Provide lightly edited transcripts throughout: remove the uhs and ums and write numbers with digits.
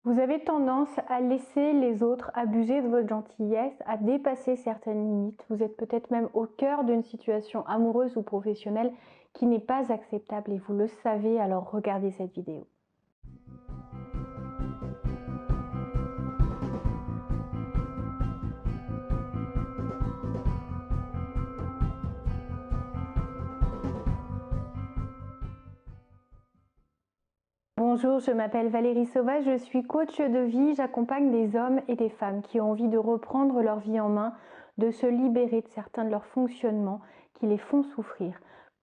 Vous avez tendance à laisser les autres abuser de votre gentillesse, à dépasser certaines limites. Vous êtes peut-être même au cœur d'une situation amoureuse ou professionnelle qui n'est pas acceptable et vous le savez, alors regardez cette vidéo. Bonjour, je m'appelle Valérie Sauvage, je suis coach de vie, j'accompagne des hommes et des femmes qui ont envie de reprendre leur vie en main, de se libérer de certains de leurs fonctionnements qui les font souffrir,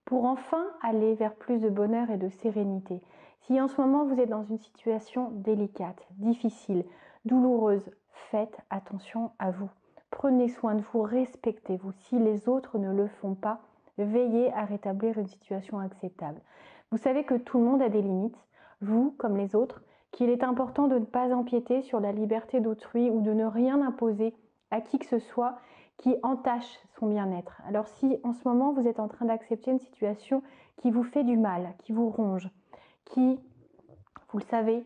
pour enfin aller vers plus de bonheur et de sérénité. Si en ce moment vous êtes dans une situation délicate, difficile, douloureuse, faites attention à vous. Prenez soin de vous, respectez-vous. Si les autres ne le font pas, veillez à rétablir une situation acceptable. Vous savez que tout le monde a des limites, vous comme les autres, qu'il est important de ne pas empiéter sur la liberté d'autrui ou de ne rien imposer à qui que ce soit qui entache son bien-être. Alors si en ce moment vous êtes en train d'accepter une situation qui vous fait du mal, qui vous ronge, qui, vous le savez,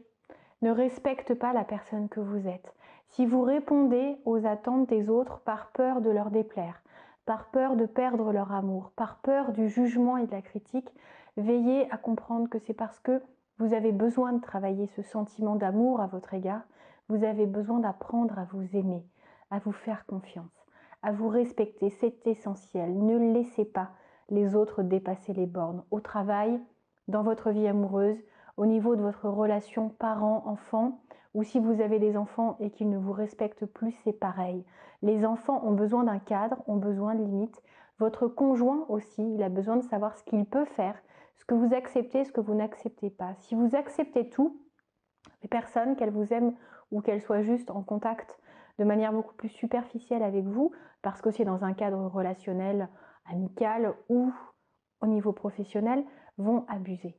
ne respecte pas la personne que vous êtes, si vous répondez aux attentes des autres par peur de leur déplaire, par peur de perdre leur amour, par peur du jugement et de la critique, veillez à comprendre que c'est parce que vous avez besoin de travailler ce sentiment d'amour à votre égard, vous avez besoin d'apprendre à vous aimer, à vous faire confiance, à vous respecter, c'est essentiel. Ne laissez pas les autres dépasser les bornes, au travail, dans votre vie amoureuse, au niveau de votre relation parent-enfant, ou si vous avez des enfants et qu'ils ne vous respectent plus, c'est pareil. Les enfants ont besoin d'un cadre, ont besoin de limites. Votre conjoint aussi, il a besoin de savoir ce qu'il peut faire, ce que vous acceptez, ce que vous n'acceptez pas. Si vous acceptez tout, les personnes, qu'elles vous aiment ou qu'elles soient juste en contact de manière beaucoup plus superficielle avec vous, parce que c'est dans un cadre relationnel, amical ou au niveau professionnel, vont abuser.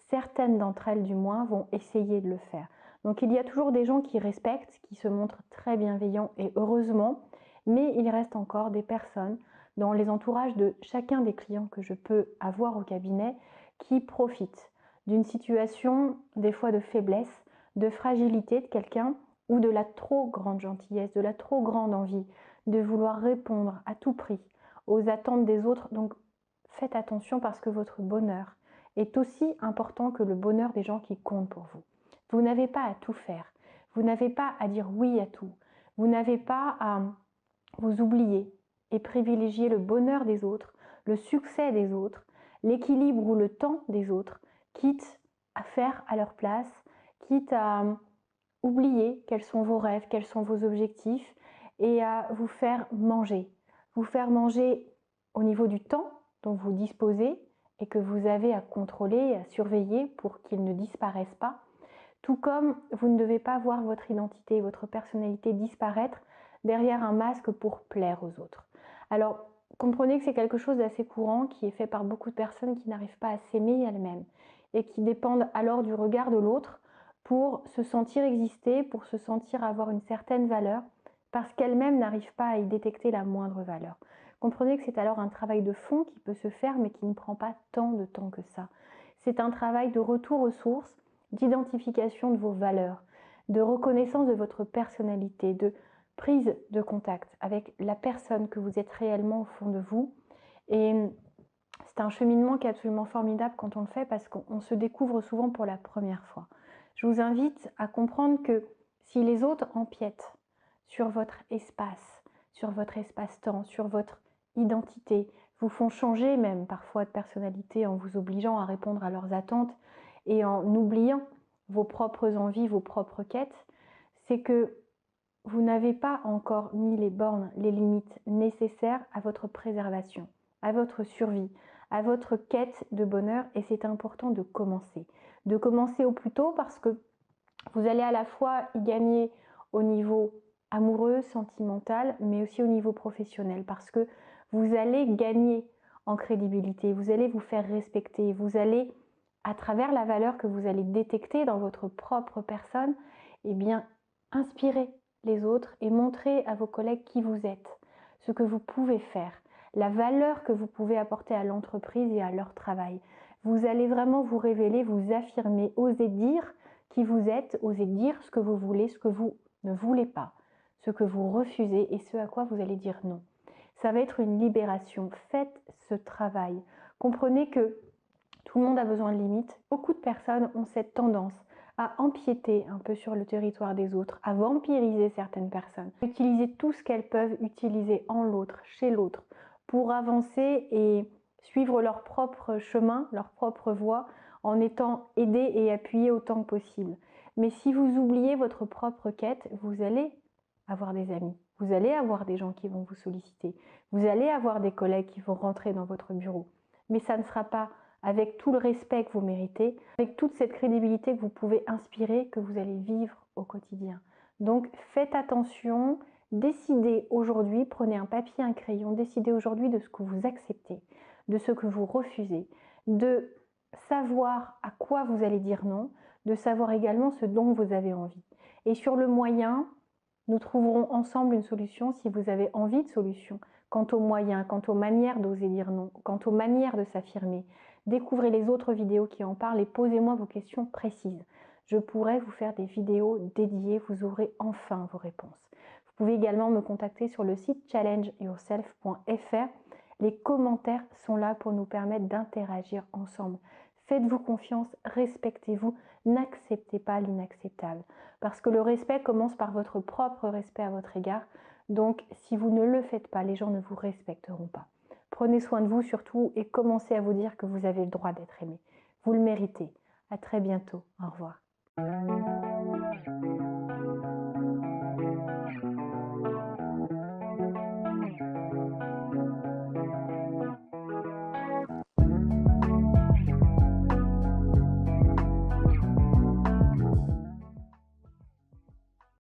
Certaines d'entre elles, du moins, vont essayer de le faire. Donc il y a toujours des gens qui respectent, qui se montrent très bienveillants et heureusement, mais il reste encore des personnes dans les entourages de chacun des clients que je peux avoir au cabinet qui profitent d'une situation, des fois de faiblesse, de fragilité de quelqu'un ou de la trop grande gentillesse, de la trop grande envie de vouloir répondre à tout prix aux attentes des autres. Donc faites attention parce que votre bonheur est aussi important que le bonheur des gens qui comptent pour vous. Vous n'avez pas à tout faire, vous n'avez pas à dire oui à tout, vous n'avez pas à vous oublier et privilégier le bonheur des autres, le succès des autres, l'équilibre ou le temps des autres, quitte à faire à leur place, quitte à oublier quels sont vos rêves, quels sont vos objectifs et à vous faire manger. Vous faire manger au niveau du temps dont vous disposez et que vous avez à contrôler et à surveiller pour qu'ils ne disparaissent pas. Tout comme vous ne devez pas voir votre identité, votre personnalité disparaître derrière un masque pour plaire aux autres. Alors, comprenez que c'est quelque chose d'assez courant qui est fait par beaucoup de personnes qui n'arrivent pas à s'aimer elles-mêmes et qui dépendent alors du regard de l'autre pour se sentir exister, pour se sentir avoir une certaine valeur, parce qu'elles-mêmes n'arrivent pas à y détecter la moindre valeur. Comprenez que c'est alors un travail de fond qui peut se faire, mais qui ne prend pas tant de temps que ça. C'est un travail de retour aux sources, d'identification de vos valeurs, de reconnaissance de votre personnalité, de prise de contact avec la personne que vous êtes réellement au fond de vous. Et c'est un cheminement qui est absolument formidable quand on le fait parce qu'on se découvre souvent pour la première fois. Je vous invite à comprendre que si les autres empiètent sur votre espace-temps, sur votre identité, vous font changer même parfois de personnalité en vous obligeant à répondre à leurs attentes et en oubliant vos propres envies, vos propres quêtes, c'est que vous n'avez pas encore mis les bornes, les limites nécessaires à votre préservation, à votre survie, à votre quête de bonheur et c'est important de commencer. De commencer au plus tôt parce que vous allez à la fois y gagner au niveau amoureux, sentimental, mais aussi au niveau professionnel parce que vous allez gagner en crédibilité, vous allez vous faire respecter, vous allez, à travers la valeur que vous allez détecter dans votre propre personne, eh bien, inspirer les autres et montrer à vos collègues qui vous êtes, ce que vous pouvez faire, la valeur que vous pouvez apporter à l'entreprise et à leur travail. Vous allez vraiment vous révéler, vous affirmer, oser dire qui vous êtes, osez dire ce que vous voulez, ce que vous ne voulez pas, ce que vous refusez et ce à quoi vous allez dire non. Ça va être une libération. Faites ce travail. Comprenez que tout le monde a besoin de limites. Beaucoup de personnes ont cette tendance à empiéter un peu sur le territoire des autres, à vampiriser certaines personnes, utiliser tout ce qu'elles peuvent utiliser en l'autre, chez l'autre, pour avancer et suivre leur propre chemin, leur propre voie, en étant aidées et appuyées autant que possible. Mais si vous oubliez votre propre quête, vous allez avoir des amis, vous allez avoir des gens qui vont vous solliciter, vous allez avoir des collègues qui vont rentrer dans votre bureau. Mais ça ne sera pas avec tout le respect que vous méritez, avec toute cette crédibilité que vous pouvez inspirer, que vous allez vivre au quotidien. Donc faites attention, décidez aujourd'hui, prenez un papier, un crayon, décidez aujourd'hui de ce que vous acceptez, de ce que vous refusez, de savoir à quoi vous allez dire non, de savoir également ce dont vous avez envie. Et sur le moyen, nous trouverons ensemble une solution si vous avez envie de solution. Quant aux moyens, quant aux manières d'oser dire non, quant aux manières de s'affirmer, découvrez les autres vidéos qui en parlent et posez-moi vos questions précises. Je pourrai vous faire des vidéos dédiées, vous aurez enfin vos réponses. Vous pouvez également me contacter sur le site challengeyourself.fr. Les commentaires sont là pour nous permettre d'interagir ensemble. Faites-vous confiance, respectez-vous, n'acceptez pas l'inacceptable. Parce que le respect commence par votre propre respect à votre égard. Donc, si vous ne le faites pas, les gens ne vous respecteront pas. Prenez soin de vous surtout et commencez à vous dire que vous avez le droit d'être aimé. Vous le méritez. À très bientôt. Au revoir.